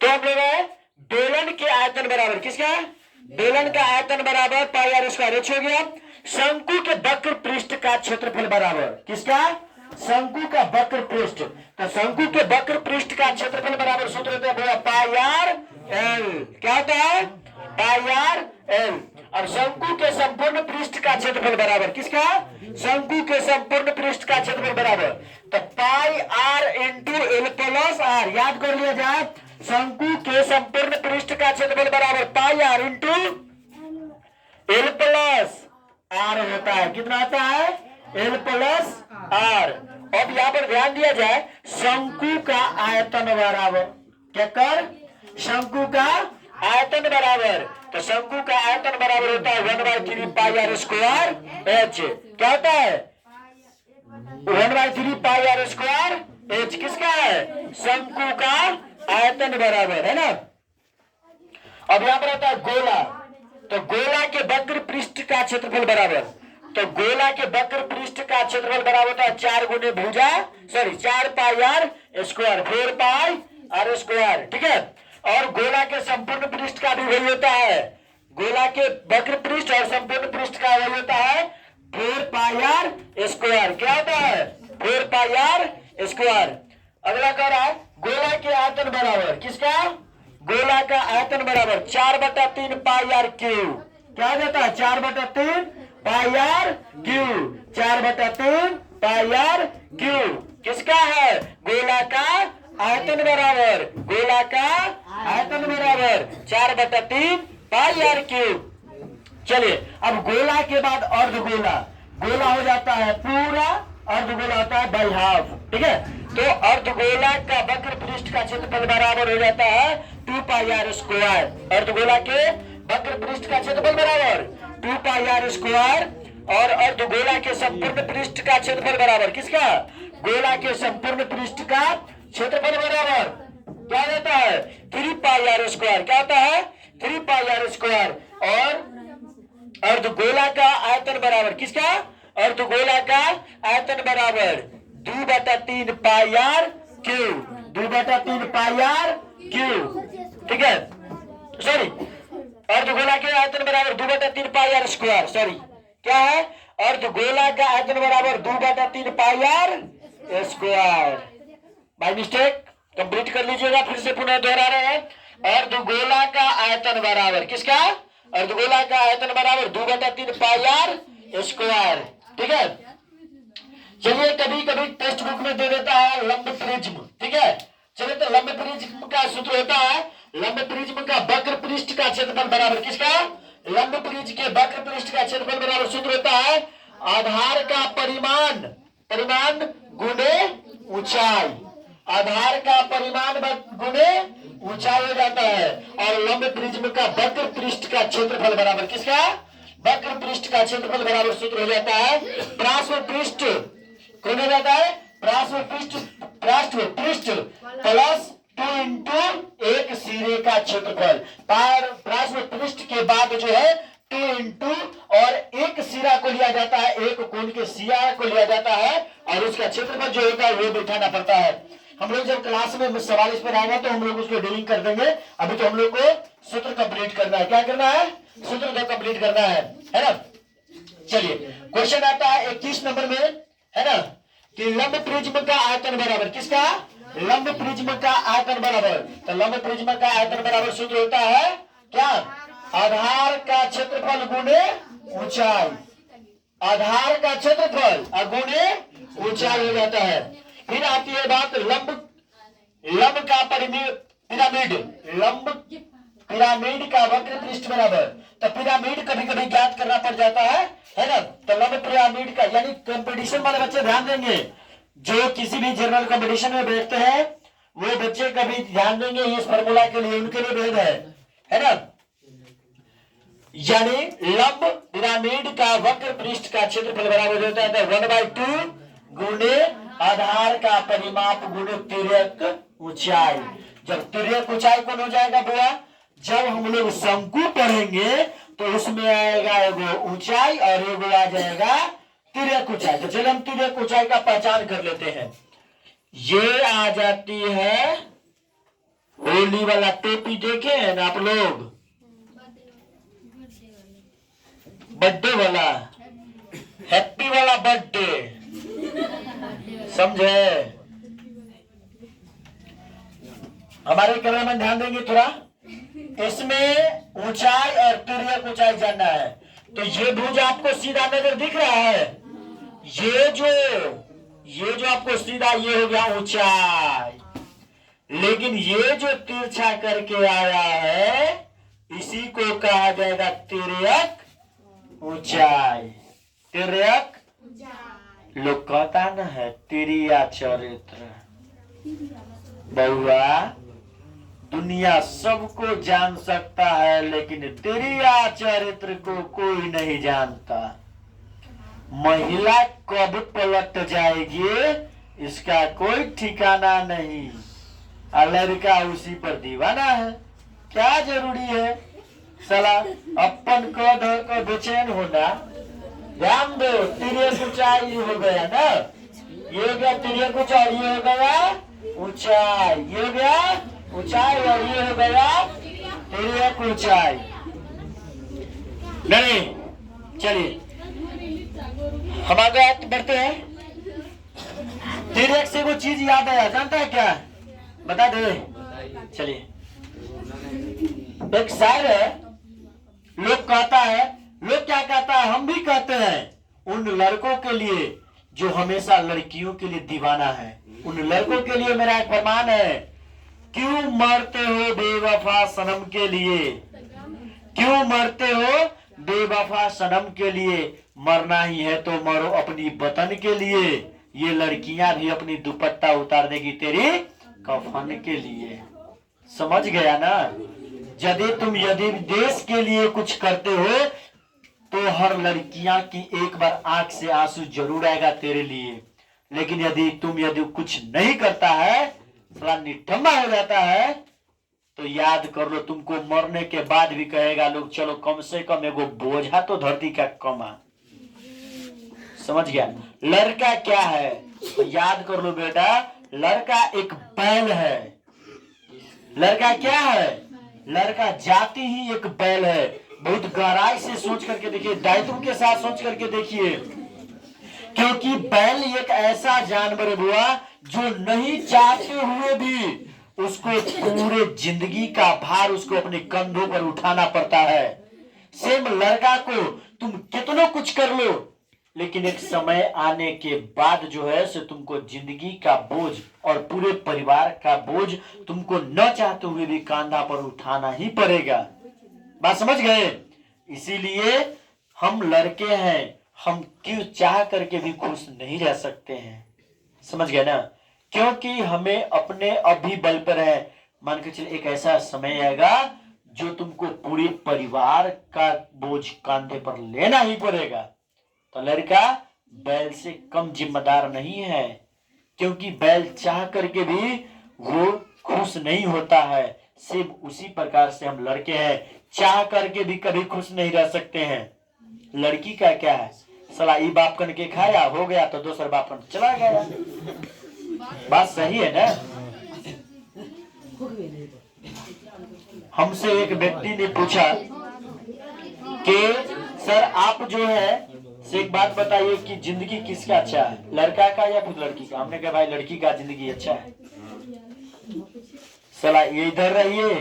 तो हम लोग है बेलन के आयतन बराबर किसका, बेलन का आयतन बराबर पाई आर स्क्वायर एच हो गया। शंकु के वक्र पृष्ठ का क्षेत्रफल बराबर किसका, शंकु का वक्र पृष्ठ, तो शंकु के वक्र पृष्ठ का क्षेत्रफल बराबर सूत्र होता है पाई आर एल, क्या होता है पाई आर एल। अब शंकु के संपूर्ण पृष्ठ का क्षेत्रफल बराबर किसका, शंकु के संपूर्ण पृष्ठ का क्षेत्रफल बराबर तो pi r into l plus r, याद कर लिया जाए शंकु के संपूर्ण पृष्ठ का क्षेत्रफल बराबर pi r into l plus r होता है, कितना आता है एल प्लस आर। अब यहां पर ध्यान दिया जाए शंकु का आयतन बराबर क्या कर, शंकु का आयतन बराबर, तो शंकु का आयतन बराबर होता है 1/3 पाई आर स्क्वायर एच, क्या होता है 1/3 पाई आर स्क्वायर एच, किसका है शंकु का आयतन बराबर है ना। अब यहां पर आता है गोला, तो गोला के वक्र पृष्ठ का क्षेत्रफल बराबर, तो गोला के वक्र पृष्ठ का क्षेत्रफल बराबर होता है 4 गुने भुजा 4 pi r square 4 pi r square, ठीक है। और गोला के संपूर्ण पृष्ठ का भी वही होता है, गोला के वक्र पृष्ठ और संपूर्ण पृष्ठ का वही होता है 4 पाई आर स्क्वायर, क्या होता है 4 पाई आर स्क्वायर। अगला कह रहा है गोला के आयतन बराबर किसका, गोला का आयतन बराबर 4/3 पाई आर क्यू, क्या हो जाता है 4/3 pi r cube, 4/3 pi r cube किसका है, गोला का आयतन बराबर, गोला का आयतन बराबर 4/3 पाई आर क्यू। चलिए अब गोला के बाद अर्धगोला, गोला हो जाता है पूरा, अर्धगोला होता है बाई हाफ, ठीक है। तो अर्धगोला का वक्र पृष्ठ का क्षेत्रफल बराबर हो जाता है 2 पाई आर स्क्वायर, अर्धगोला के वक्र पृष्ठ का क्षेत्रफल बराबर 2 पाई आर स्क्वायर, और अर्धगोला के संपूर्ण पृष्ठ का क्षेत्रफल बराबर किसका, गोला के संपूर्ण पृष्ठ का क्षेत्रफल बराबर क्या होता है 3 पाई आर स्क्वायर, क्या होता है 3 पाई आर स्क्वायर। और अर्धगोला का आयतन बराबर किसका, अर्धगोला का आयतन बराबर 2/3 pi r cube, 2/3 pi r cube, ठीक है। सॉरी अर्धगोला के आयतन बराबर 2/3 पाई आर स्क्वायर, सॉरी क्या है अर्धगोला का आयतन बराबर 2/3 pi r square, by mistake complete कर लीजिएगा, फिर से पुनः दोहरा रहे हैं। अर्धगोला का आयतन बराबर किसका, अर्धगोला का आयतन बराबर 2/3 पाई आर स्क्वायर, ठीक है। चलिए कभी कभी टेक्स्ट बुक में दे देता है लंब प्रिज्म, ठीक है। चलिए तो लंब प्रिज्म का सूत्र होता है, लंब प्रिज्म का वक्र पृष्ठ का क्षेत्रफल बराबर किसका, लंब प्रिज्म के वक्र पृष्ठ का क्षेत्रफल बराबर सूत्र होता है आधार का परिमाण, परिमाण गुणे ऊंचाई, आधार का परिमाण गुणे ऊंचाई हो जाता है। और लंब प्रिज्म का वक्र पृष्ठ का क्षेत्रफल बराबर किसका, वक्र पृष्ठ का क्षेत्रफल बराबर सूत्र हो जाता है पार्श्व पृष्ठ, कौन हो जाता है पार्श्व पृष्ठ, पार्श्व पृष्ठ प्लस 2 इंटू एक सिरे का क्षेत्रफल, पार्श्व पृष्ठ के बाद जो है 2 इंटू और एक सिरा को लिया जाता है, एक कोण के सिरा को लिया जाता है और उसका क्षेत्रफल जो होता है वो बिठाना पड़ता है। हम लोग जब क्लास में सवाल इस पर आएगा तो हम लोग उसको डीलिंग कर देंगे, अभी तो हम लोग को सूत्र कंप्लीट करना है, क्या करना है सूत्र तो कंप्लीट करना है ना। चलिए क्वेश्चन आता है 21 नंबर में, है ना, कि लंब प्रिज्म का आयतन बराबर किसका, लंब प्रिज्म का आयतन बराबर, तो लंब प्रिज्म का आयतन बराबर सूत्र होता है क्या, आधार का क्षेत्रफल गुणे ऊंचाई, आधार का क्षेत्रफल गुणे ऊंचाई हो जाता है। फिर आती है बात लंब, लंब का पिरामिड, लंब पिरामिड का वक्र पृष्ठ बराबर, तो पिरामिड कभी कभी ज्ञात करना पड़ जाता है ना। तो लंब पिरामिड का यानी कंपटीशन वाले बच्चे ध्यान देंगे, जो किसी भी जनरल कंपटीशन में बैठते हैं वो बच्चे कभी ध्यान देंगे इस फॉर्मूला के लिए, उनके लिए भेद है ना। यानी लंब पिरामिड का वक्र पृष्ठ का क्षेत्रफल बराबर होता है 1/2 गुणे आधार का परिमाप गुणे तिर्यक ऊंचाई। जब तिर्यक ऊंचाई कौन हो जाएगा बुआ, जब हम लोग शंकु पढ़ेंगे तो उसमें आएगा एगो ऊंचाई और एगो आ जाएगा तिर्यक ऊंचाई। तो चलिए हम तिर्यक ऊंचाई का पहचान कर लेते हैं, ये आ जाती है होली वाला टोपी देखे हैं ना आप लोग? बर्थडे वाला, हैप्पी वाला बर्थडे, समझे? हमारे कैमरा में ध्यान देंगे थोड़ा। इसमें ऊंचाई और तिर्यक ऊंचाई जानना है। तो ये भुज आपको सीधा नजर दिख रहा है। ये जो आपको सीधा, ये हो गया ऊंचाई। लेकिन ये जो तिरछा करके आया है, इसी को कहा जाएगा तिर्यक ऊंचाई। तिर्यक लोग कहता न है तिरिया चरित्र। बहुआ दुनिया सबको जान सकता है, लेकिन तिरिया चरित्र को कोई नहीं जानता। महिला कब पलट जाएगी इसका कोई ठिकाना नहीं। लड़का उसी पर दीवाना है। क्या जरूरी है साला अपन को धर कर बेचैन होना? ध्यान दो, तिर्यक ऊंचाई हो गया ना, ये हो गया तिर्यक ऊंचाई, ये हो गया ऊंचाई, ये हो गया ऊंचाई, और ये हो गया तिर्यक ऊंचाई। नहीं, चलिए हम आगे बढ़ते हैं। तिर्यक से वो चीज याद आया, जानता है क्या? बता दे। चलिए, एक शायर है, लोग कहता है, लोग क्या कहता है, हम भी कहते हैं, उन लड़कों के लिए जो हमेशा लड़कियों के लिए दीवाना है, उन लड़कों के लिए मेरा एक फरमान है, क्यों मरते हो बेवफा सनम के लिए? क्यों मरते हो बेवफा सनम के लिए? मरना ही है तो मरो अपनी वतन के लिए। ये लड़कियां भी अपनी दुपट्टा उतार देगी तेरी कफन के लिए। समझ गया ना? यदि देश के लिए कुछ करते हो तो हर लड़कियां की एक बार आंख से आंसू जरूर आएगा तेरे लिए। लेकिन यदि कुछ नहीं करता है, थोड़ा निठम्बा हो जाता है, तो याद कर लो, तुमको मरने के बाद भी कहेगा लोग, चलो कम से कम एगो बोझा तो धरती का कमा। समझ गया? लड़का क्या है तो याद कर लो बेटा, लड़का एक बैल है। लड़का क्या है? लड़का जाति ही एक बैल है। बहुत गहराई से सोच करके देखिए, दायित्व के साथ सोच करके देखिए, क्योंकि बैल एक ऐसा जानवर है बुआ, जो नहीं चाहते हुए भी उसको पूरे जिंदगी का भार उसको अपने कंधों पर उठाना पड़ता है। सेम लड़का को तुम कितना कुछ कर लो, लेकिन एक समय आने के बाद जो है सो तुमको जिंदगी का बोझ और पूरे परिवार का बोझ तुमको न चाहते हुए भी कंधा पर उठाना ही पड़ेगा। बात समझ गए? इसीलिए हम लड़के हैं, हम क्यों चाह करके भी खुश नहीं रह सकते हैं। समझ गए ना? क्योंकि हमें अपने अभी बल पर है। मान के चलिए एक ऐसा समय आएगा जो तुमको पूरे परिवार का बोझ कंधे पर लेना ही पड़ेगा। तो लड़का बैल से कम जिम्मेदार नहीं है, क्योंकि बैल चाह करके भी वो खुश नहीं होता है। सिर्फ उसी प्रकार से हम लड़के हैं, चाह करके भी कभी खुश नहीं रह सकते हैं। लड़की का क्या है, सला ई बाप कन के खाया, हो गया तो दूसरा बाप कन चला गया। बात सही है ना? हमसे एक व्यक्ति ने पूछा कि सर आप जो है से एक बात बताइए कि जिंदगी किसका अच्छा है, लड़का का या फिर लड़की का? हमने कहा भाई लड़की का जिंदगी अच्छा है। सला ये इधर रहिए,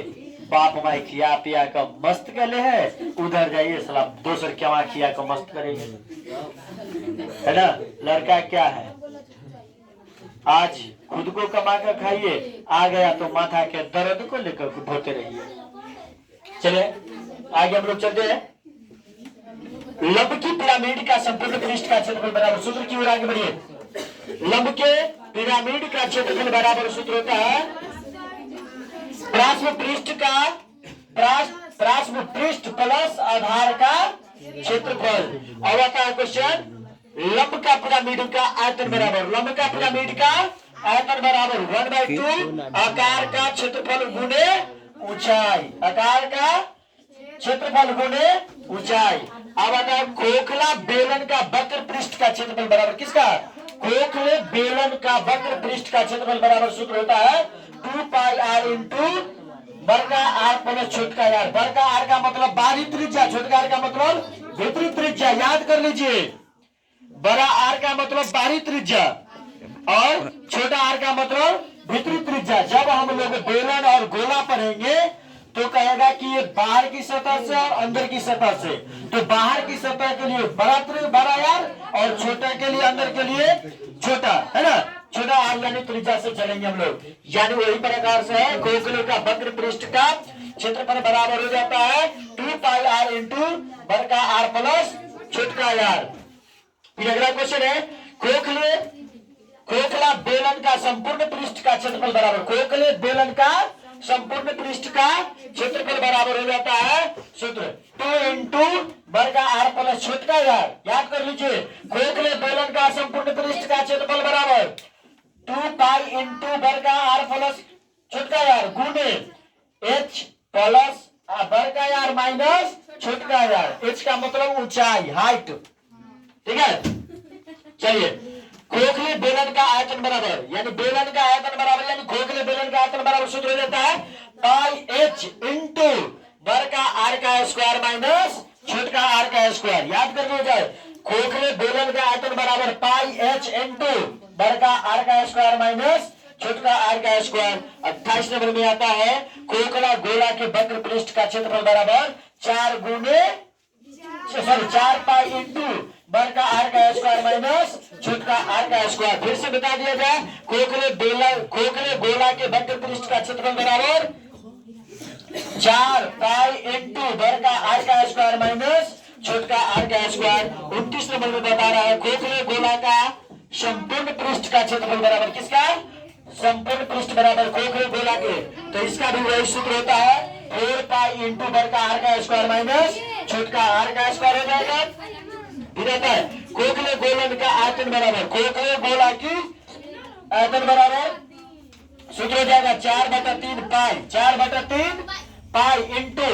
बाप माई खिया पिया का मस्त कर ले है, उधर जाइए सला दोसर क्या खिया का मस्त करेंगे, है ना? लड़का क्या है, आज खुद को कमा कर खाइए, आ गया तो माथा के दर्द को लेकर ढोते रहिए। चले आगे हम लोग चलते हैं। लंब की पिरामिड का संपूर्ण पृष्ठ का क्षेत्रफल बराबर, सूत्र की ओर आगे बढ़िए। लंब के पिरामिड का क्षेत्रफल बराबर सूत्र होता है प्राश्व पृष्ठ प्लस आधार का क्षेत्रफल। और आता है क्वेश्चन, लंब का पिरामिड का आयतन बराबर, लंब का पिरामिड का आयतन बराबर 1/2 आकार का क्षेत्रफल गुणे ऊंचाई, आकार का क्षेत्रफल गुणे ऊंचाई। अब आता है खोखला बेलन का वक्र पृष्ठ का क्षेत्रफल बराबर किसका? खोखले बेलन का वक्र पृष्ठ का क्षेत्रफल बराबर सूत्र होता है 2πr × वर्ग का आर प्लस छोटका आर। वर्ग का आर का मतलब बाहरी त्रिज्या, छोटका आर का मतलब भीतरी त्रिज्या। याद कर लीजिए, बड़ा आर का मतलब बाहरी त्रिज्या और छोटा आर का मतलब भीतरी त्रिज्या। जब हम लोग बेलन और गोला पढ़ेंगे तो कहेगा कि ये बाहर की सतह से और अंदर की सतह से। तो बाहर की सतह के लिए बड़ा आर और छोटा के लिए, अंदर के लिए छोटा, है ना। छोटा आर यानी त्रिज्या से चलेंगे हम लोग। यानी वही प्रकार से है, खोखले का वक्र पृष्ठ का क्षेत्रफल बराबर हो जाता है 2 पाई आर इंटू वर्ग का आर प्लस छोटका आर। फिर अगला क्वेश्चन है, खोखला बेलन का संपूर्ण पृष्ठ का क्षेत्रफल बराबर। खोखले बेलन का संपूर्ण पृष्ठ का क्षेत्रफल बराबर हो जाता है सूत्र 2 इंटू वर्ग का आर प्लस छोटका आर। याद कर लीजिए, खोखले बेलन का संपूर्ण पृष्ठ का क्षेत्रफल बराबर 2 पाई इंटू वर्ग का आर प्लस छोटका आर गुने एच प्लस वर्ग का आर माइनस छोटका आर। एच का मतलब ऊंचाई, हाइट, ठीक है। चलिए, खोखले बेलन का आयतन बराबर, यानी बेलन का आयतन बराबर, यानी खोखले बेलन का आयतन बराबर सूत्र हो जाता है पाई एच इंटू वर्ग का आर का स्क्वायर माइनस छोटका आर का स्क्वायर। याद कर लिया जाए, खोखले बेलन का आयतन बराबर पाई एच इंटू वर्ग का आर का स्क्वायर माइनस छोटका आर का स्क्वायर। 28 नंबर में आता है, खोखला गोला के वक्र पृष्ठ का क्षेत्रफल बराबर 4 पाई इंटू वर्ग का आर का स्क्वायर माइनस छोटका आर का स्क्वायर। फिर से बता दिया जाए, खोखले गोला के वक्र पृष्ठ का क्षेत्रफल बराबर 4 पाई इंटू वर्ग का आर का स्क्वायर माइनस छोटका आर का स्क्वायर। 29 नंबर में बता रहा है, खोखले गोला का संपूर्ण पृष्ठ का क्षेत्रफल बराबर किसका? संपूर्ण पृष्ठ बराबर खोखले गोला के। तो इसका भी वही सूत्र होता है 4 पाई इंटू वर्ग का आर का स्क्वायर माइनस छोटका आर का स्क्वायर हो जाएगा। फिर आता है, खोखले गोलन का आयतन बराबर, खोखले गोला की आयतन बराबर सूत्र हो जाएगा 4/3 पाई, 4/3 पाई इंटू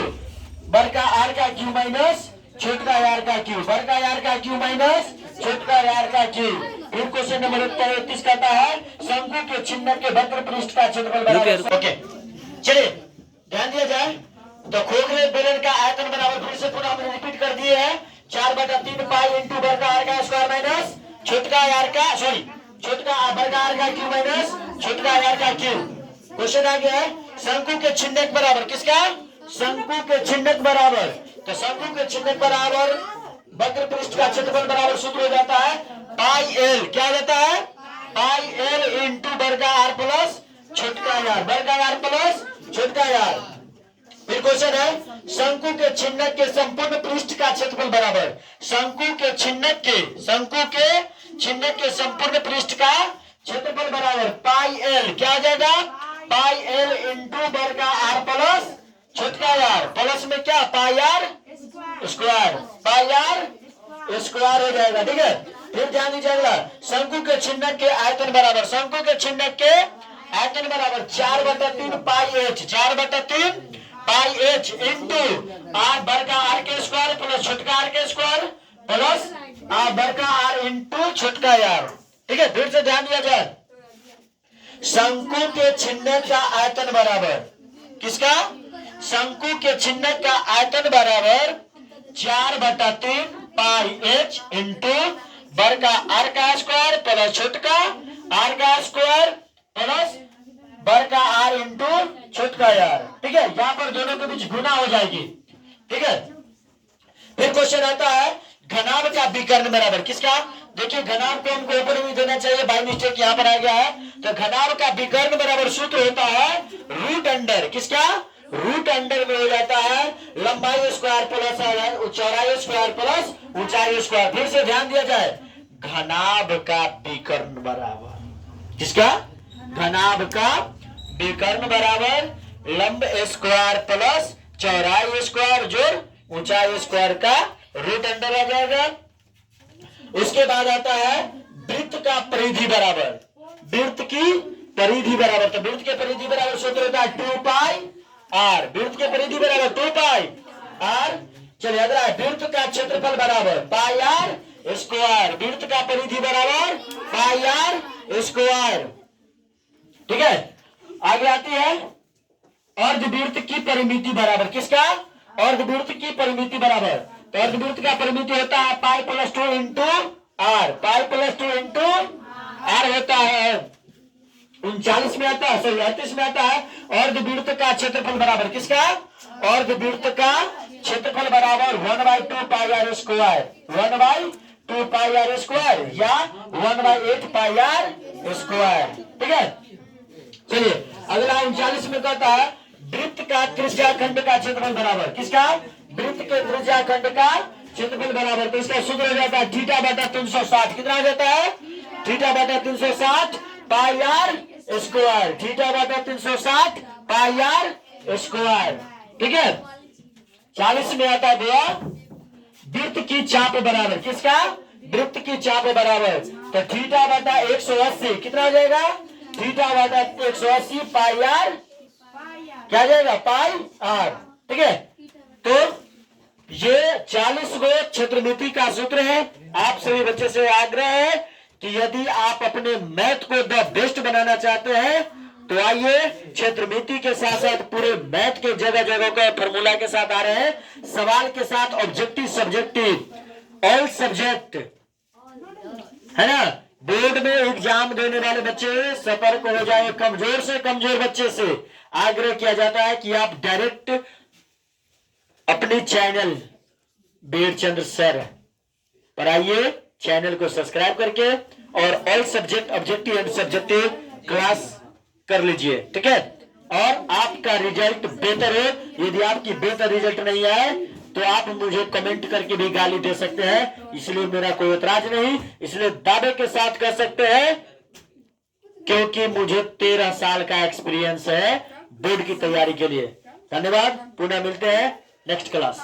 वर्ग का आर का क्यू माइनस छोटका आर का क्यू, वर्ग का आर का क्यू माइनस छोटका आर का क्यू। फिर क्वेश्चन नंबर 33 कहता है, शंकु के चिन्ह के वक्र पृष्ठ का क्षेत्रफल बराबर। ओके, चलिए ध्यान दिया जाए, तो खोखले बेलन का आयतन बराबर फिर से पुनः हमने रिपीट कर दिए हैं 4/3 पाई इंटू वर्ग का आर का स्क्वायर माइनस छोटका आर का, सॉरी छोटका वर्ग का आर का क्यू माइनस छोटका आर का क्यू। क्वेश्चन आ गया है, शंकु के चिन्ह के बराबर किसका? शंकु के चिन्ह के बराबर। तो शंकु के चिन्ह के बराबर वक्र पृष्ठ का क्षेत्रफल बराबर सूत्र हो जाता है पाई एल। क्या हो जाता है? पाई एल इंटू वर्ग का आर प्लस छोटका आर, वर्ग का आर प्लस छोटका आर। फिर क्वेश्चन है, शंकु के चिन्ह के संपूर्ण पृष्ठ का क्षेत्रफल बराबर, शंकु के चिन्ह के संपूर्ण पृष्ठ का क्षेत्रफल बराबर पाई एल। क्या हो जाएगा? पाई एल इंटू वर्ग का आर प्लस छोटका आर, प्लस में क्या pi r square, pi r square हो जाएगा, ठीक है। फिर ध्यान दीजिएगा, शंकु के चिन्ह के आयतन बराबर, शंकु के चिन्ह के आयतन बराबर 4/3 pi h, 4/3 pi h into r वर्ग का आर के स्क्वायर प्लस छोटका आर के स्क्वायर प्लस आर वर्ग का आर इंटू छोटका आर, ठीक है। फिर से ध्यान दिया जाए, शंकु के चिन्ह का आयतन बराबर किसका? शंकु के चिन्ह का आयतन बराबर 4/3 पाई एच इंटू वर्ग का आर का स्क्वायर प्लस छोटका आर का स्क्वायर प्लस वर्ग का आर इंटू छोटका आर, ठीक है। यहाँ पर दोनों के बीच गुना हो जाएगी, ठीक है। फिर क्वेश्चन आता है, घनाभ का विकर्ण बराबर किसका? देखिए, घनाभ को हमको ऊपर भी देना चाहिए, बाय मिस्टेक यहाँ पर आ गया है। तो घनाभ का विकर्ण बराबर सूत्र होता है रूट अंडर किसका? रूट अंडर में हो जाता है लंबाई स्क्वायर प्लस चौड़ाई स्क्वायर प्लस ऊंचाई स्क्वायर। फिर से ध्यान दिया जाए, घनाभ का विकर्ण बराबर किसका? घनाभ का विकर्ण बराबर लंब स्क्वायर प्लस चौड़ाई स्क्वायर जोड़ ऊंचाई स्क्वायर का रूट अंडर आ जाएगा। उसके बाद आता है वृत्त का परिधि बराबर, वृत्त की परिधि बराबर, तो वृत्त के परिधि बराबर सूत्र होता है 2 पाई आर, वृत्त के परिधि बराबर 2 पाई आर। चलिए याद रहा, वृत्त का क्षेत्रफल बराबर पाई आर स्क्वायर, वृत्त का परिधि बराबर पाई आर स्क्वायर, ठीक है। आगे आती है अर्धवृत्त की परिमिति बराबर किसका? अर्धवृत्त की परिमिति बराबर, तो अर्धवृत्त का परिमिति होता है pi plus 2 into r, pi plus 2 into r होता है 39 में आता है, सॉरी 38 में आता है। अर्धवृत्त का क्षेत्रफल बराबर किसका? अर्धवृत्त का क्षेत्रफल बराबर 1/2 pi r square, 1/2 pi r square या 1/8 पाई आर स्क्वायर। ठीक है, चलिए अगला 39 में कहता है वृत्त का त्रिज्याखंड का क्षेत्रफल बराबर किसका? वृत्त के त्रिज्याखंड का क्षेत्रफल बराबर, तो इसका सूत्र हो जाता है थीटा बटा 360, कितना हो जाता है? थीटा बटा 360 पाई आर स्क्वायर, थीटा बटा 360 पाई आर स्क्वायर। ठीक है, 40 में आता है भैया वृत्त की चाप बराबर किसका? वृत्त की चाप बराबर, तो थीटा बटा 180 कितना हो जाएगा? थीटा बटा 180 पाई आर, क्या जाएगा? पाई आर। ठीक है, तो ये 40 गो क्षेत्रमिति का सूत्र है। आप सभी बच्चे से आग्रह है कि यदि आप अपने मैथ को द बेस्ट बनाना चाहते हैं तो आइए क्षेत्रमिति के साथ साथ पूरे मैथ के जगह जगह का फॉर्मूला के साथ आ रहे हैं, सवाल के साथ ऑब्जेक्टिव सब्जेक्टिव ऑल सब्जेक्ट, है ना। बोर्ड में एग्जाम देने वाले बच्चे सतर्क हो जाए, कमजोर से कमजोर बच्चे से आग्रह किया जाता है कि आप डायरेक्ट अपने चैनल बेरचंद्र सर पर आइए, चैनल को सब्सक्राइब करके और all subject objective and subjective class कर लीजिए। ठीक है, और आपका रिजल्ट बेहतर हो। यदि आपकी बेहतर रिजल्ट नहीं आए तो आप मुझे कमेंट करके भी गाली दे सकते हैं, इसलिए मेरा कोई ऐतराज नहीं, इसलिए दावे के साथ कह सकते हैं क्योंकि मुझे 13 साल का एक्सपीरियंस है बोर्ड की तैयारी के लिए। धन्यवाद, पुनः मिलते हैं नेक्स्ट क्लास।